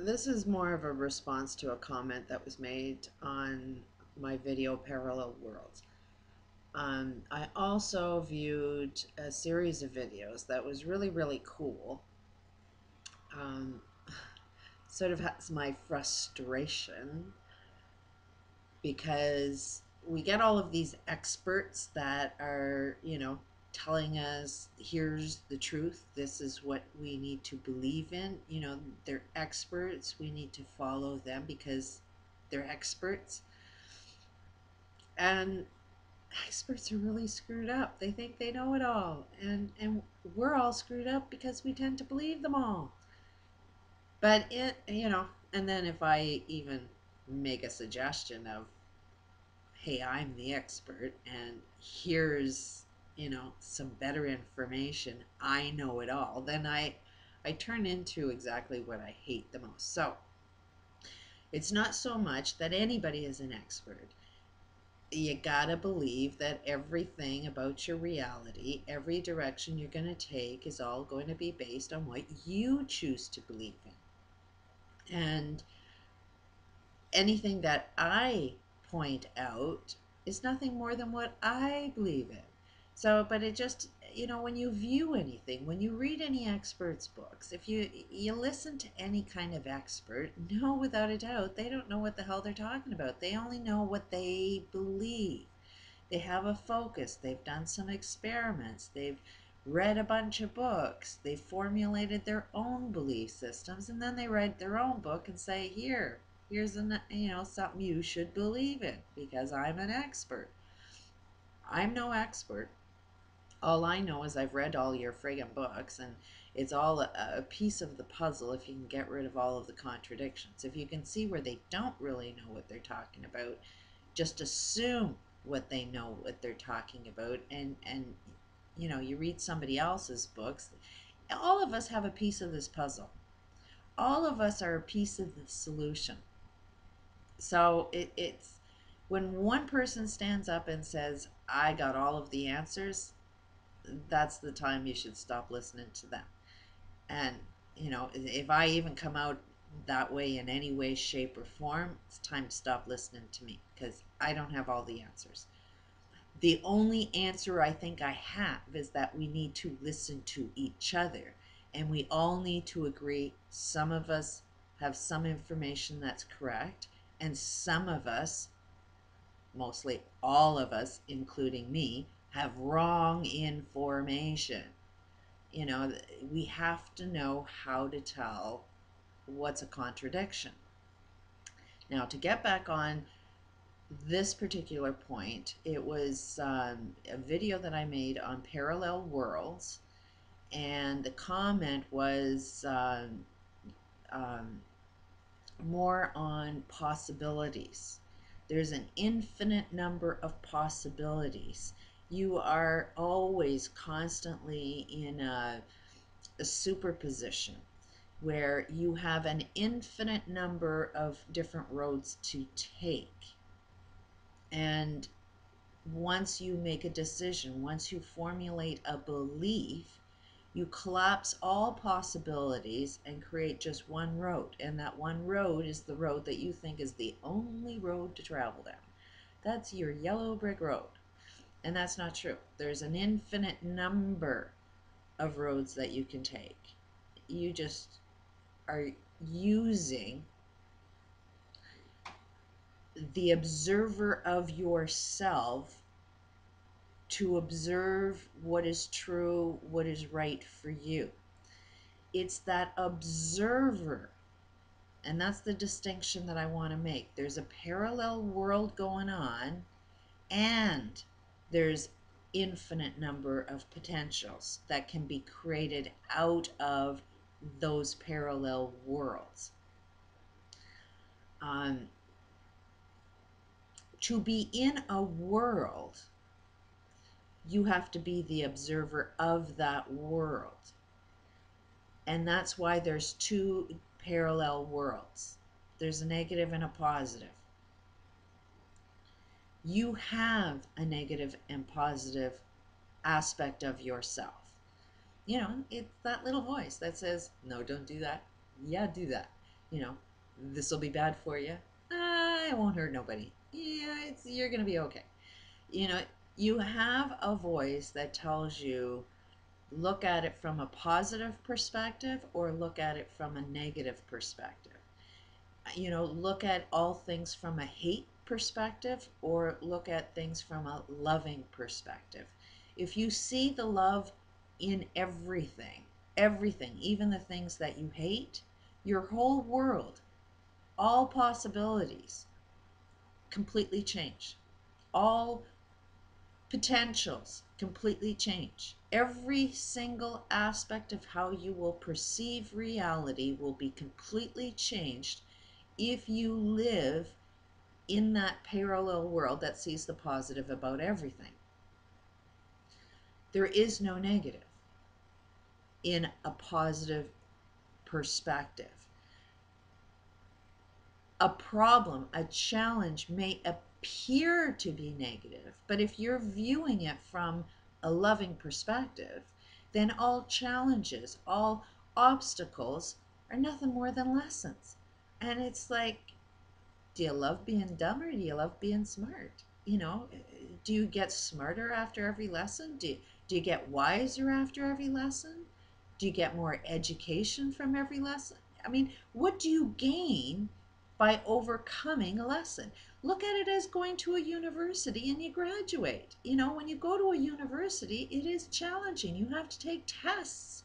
This is more of a response to a comment that was made on my video Parallel Worlds. I also viewed a series of videos that was really cool. Um, sort of has my frustration because we get all of these experts that are, telling us here's the truth, this is what we need to believe in. They're experts, we need to follow them because they're experts. And experts are really screwed up. They think they know it all, and we're all screwed up because we tend to believe them all. But and then if I even make a suggestion of, hey, I'm the expert and here's, some better information, I know it all, then I turn into exactly what I hate the most. So it's not so much that anybody is an expert. You gotta believe that everything about your reality, every direction you're going to take, is all going to be based on what you choose to believe in. And anything that I point out is nothing more than what I believe in. So, but it just, when you view anything, when you read any experts' books, if you listen to any kind of expert, know without a doubt they don't know what the hell they're talking about. They only know what they believe. They have a focus. They've done some experiments. They've read a bunch of books. They formulated their own belief systems, and then they write their own book and say, here's something you should believe in because I'm an expert. I'm no expert. All I know is I've read all your friggin' books, and it's all a piece of the puzzle if you can get rid of all of the contradictions. If you can see where they don't really know what they're talking about, just assume what they know what they're talking about, and you read somebody else's books. All of us have a piece of this puzzle. All of us are a piece of the solution. So it's when one person stands up and says, I got all of the answers, that's the time you should stop listening to them. And if I even come out that way in any way, shape, or form, it's time to stop listening to me because I don't have all the answers. The only answer I think I have is that we need to listen to each other, and we all need to agree some of us have some information that's correct, and some of us, mostly all of us, including me, have wrong information. We have to know how to tell what's a contradiction. Now, to get back on this particular point, it was a video that I made on parallel worlds, and the comment was more on possibilities. There's an infinite number of possibilities. You are always constantly in a superposition where you have an infinite number of different roads to take. And once you make a decision, once you formulate a belief, you collapse all possibilities and create just one road. And that one road is the road that you think is the only road to travel down. That's your yellow brick road. And that's not true. There's an infinite number of roads that you can take. You just are using the observer of yourself to observe what is true, what is right for you. It's that observer, and that's the distinction that I want to make. There's a parallel world going on, and there's infinite number of potentials that can be created out of those parallel worlds. To be in a world, you have to be the observer of that world. And that's why there's two parallel worlds. There's a negative and a positive. You have a negative and positive aspect of yourself. It's that little voice that says, no, don't do that. Yeah, do that. you know, this will be bad for you. It won't hurt nobody. Yeah, you're going to be okay. You know, you have a voice that tells you look at it from a positive perspective or look at it from a negative perspective. You know, look at all things from a hate perspective or look at things from a loving perspective. If you see the love in everything, everything, even the things that you hate, your whole world, all possibilities completely change. All potentials completely change. Every single aspect of how you will perceive reality will be completely changed if you live in that parallel world that sees the positive about everything. There is no negative in a positive perspective. A problem, a challenge may appear to be negative, but if you're viewing it from a loving perspective, then all challenges, all obstacles are nothing more than lessons. And it's like, do you love being dumb or do you love being smart? You know, do you get smarter after every lesson? Do you get wiser after every lesson? Do you get more education from every lesson? I mean, what do you gain by overcoming a lesson? Look at it as going to a university and you graduate. You know, when you go to a university, it is challenging. You have to take tests.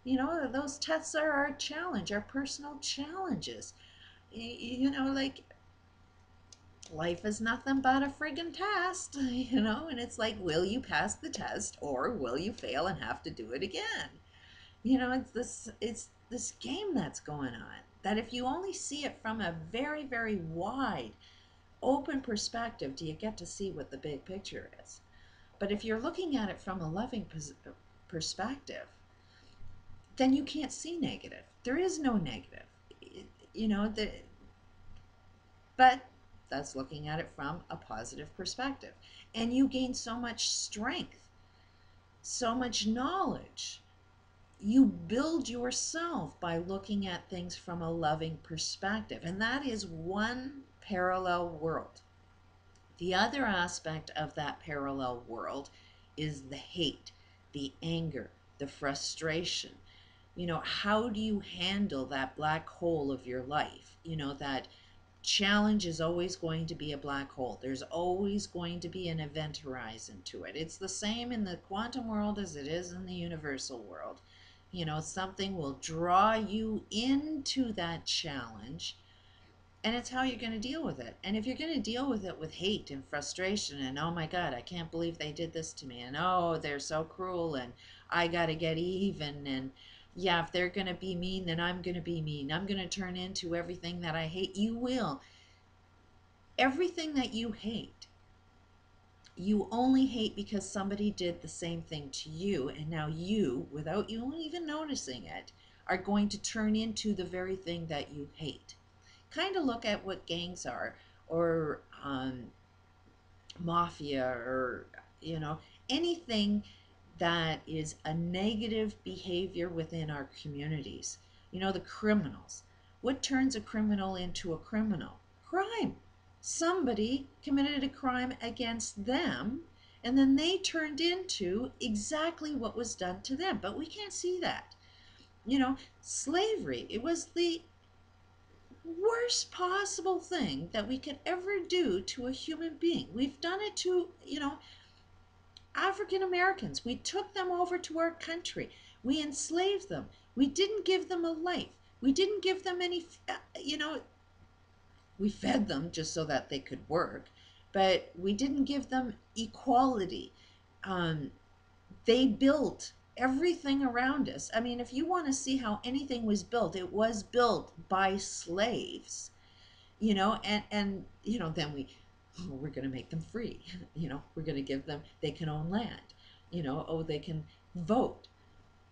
You know, those tests are our challenge, our personal challenges. You know, like life is nothing but a friggin' test, you know, and it's like, will you pass the test or will you fail and have to do it again? You know, it's this game that's going on. That if you only see it from a very, very wide, open perspective, do you get to see what the big picture is. But if you're looking at it from a loving perspective, then you can't see negative. There is no negative. You know, but that's looking at it from a positive perspective. And you gain so much strength, so much knowledge. You build yourself by looking at things from a loving perspective. And that is one parallel world. The other aspect of that parallel world is the hate, the anger, the frustration. You know, how do you handle that black hole of your life? You know, that challenge is always going to be a black hole. There's always going to be an event horizon to it. It's the same in the quantum world as it is in the universal world. You know, something will draw you into that challenge, and it's how you're going to deal with it. And if you're going to deal with it with hate and frustration and, oh my God, I can't believe they did this to me, and oh, they're so cruel, and I got to get even, and yeah, if they're going to be mean, then I'm going to be mean. I'm going to turn into everything that I hate. You will. Everything that you hate, you only hate because somebody did the same thing to you. And now you, without you even noticing it, are going to turn into the very thing that you hate. Kind of look at what gangs are, or mafia, or, you know, anything that is a negative behavior within our communities. You know, the criminals. What turns a criminal into a criminal? Crime. Somebody committed a crime against them, and then they turned into exactly what was done to them. But we can't see that. You know, slavery, it was the worst possible thing that we could ever do to a human being. We've done it to, you know, African Americans. We took them over to our country. We enslaved them. We didn't give them a life. We didn't give them any, you know, we fed them just so that they could work, but we didn't give them equality. They built everything around us. I mean, if you want to see how anything was built, it was built by slaves, you know, and you know, then we're going to make them free. You know, we're going to give them, they can own land, you know, oh, they can vote,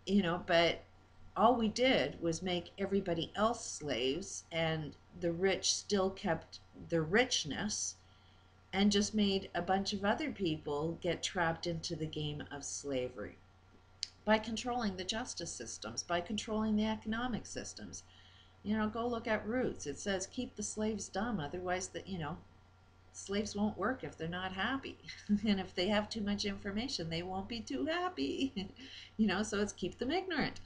you know, but all we did was make everybody else slaves, and the rich still kept the richness and just made a bunch of other people get trapped into the game of slavery by controlling the justice systems, by controlling the economic systems. Go look at Roots. It says keep the slaves dumb, otherwise slaves won't work if they're not happy. And if they have too much information, they won't be too happy. So it's keep them ignorant.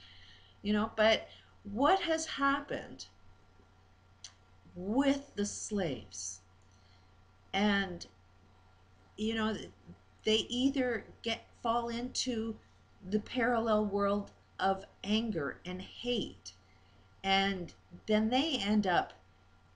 But what has happened with the slaves? And you know they either fall into the parallel world of anger and hate, and then they end up,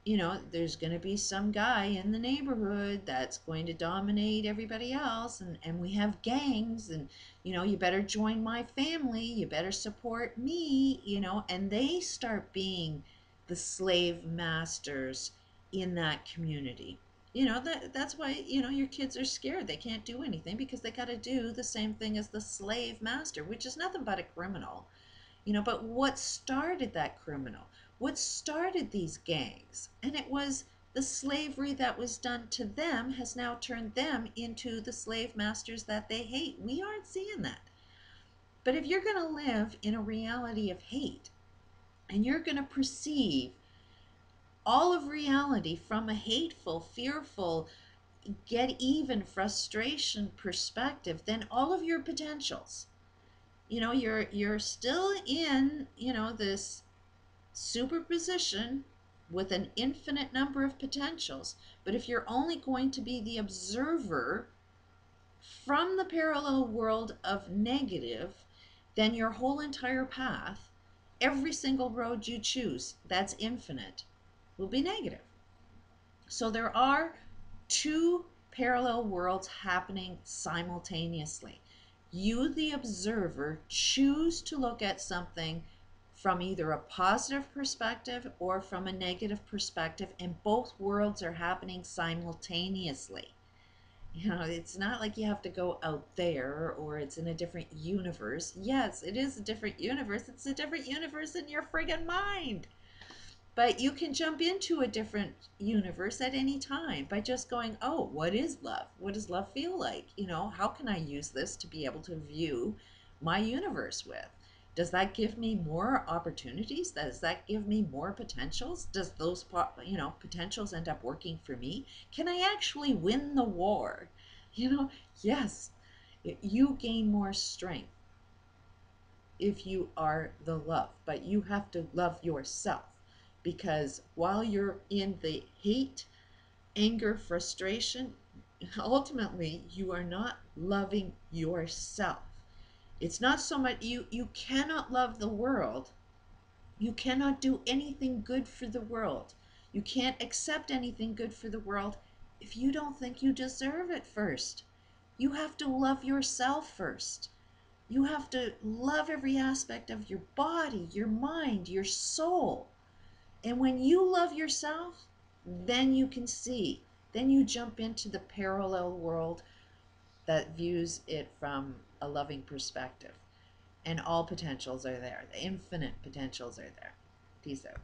there's going to be some guy in the neighborhood that's going to dominate everybody else, and we have gangs, and you better join my family, you better support me, and they start being the slave masters in that community. That's why your kids are scared. They can't do anything because they got to do the same thing as the slave master, which is nothing but a criminal. But what started that criminal? What started these gangs? And it was the slavery that was done to them has now turned them into the slave masters that they hate. We aren't seeing that. But if you're going to live in a reality of hate, and you're going to perceive all of reality from a hateful, fearful, get even frustration perspective, then all of your potentials, you're still in, this superposition with an infinite number of potentials. But if you're only going to be the observer from the parallel world of negative, then your whole entire path, every single road you choose that's infinite, will be negative. So there are two parallel worlds happening simultaneously. You, the observer, choose to look at something from either a positive perspective or from a negative perspective, and both worlds are happening simultaneously. It's not like you have to go out there or it's in a different universe. Yes, it is a different universe. It's a different universe in your friggin' mind. But you can jump into a different universe at any time by just going, oh, what is love? What does love feel like? How can I use this to be able to view my universe with? Does that give me more opportunities? Does that give me more potentials? Does those potentials end up working for me? Can I actually win the war? Yes, you gain more strength if you are the love, but you have to love yourself. Because while you're in the hate, anger, frustration, ultimately you are not loving yourself. It's not so much you cannot love the world. You cannot do anything good for the world. You can't accept anything good for the world if you don't think you deserve it first. You have to love yourself first. You have to love every aspect of your body, your mind, your soul. And when you love yourself, then you can see. Then you jump into the parallel world that views it from a loving perspective. And all potentials are there. The infinite potentials are there. Peace out.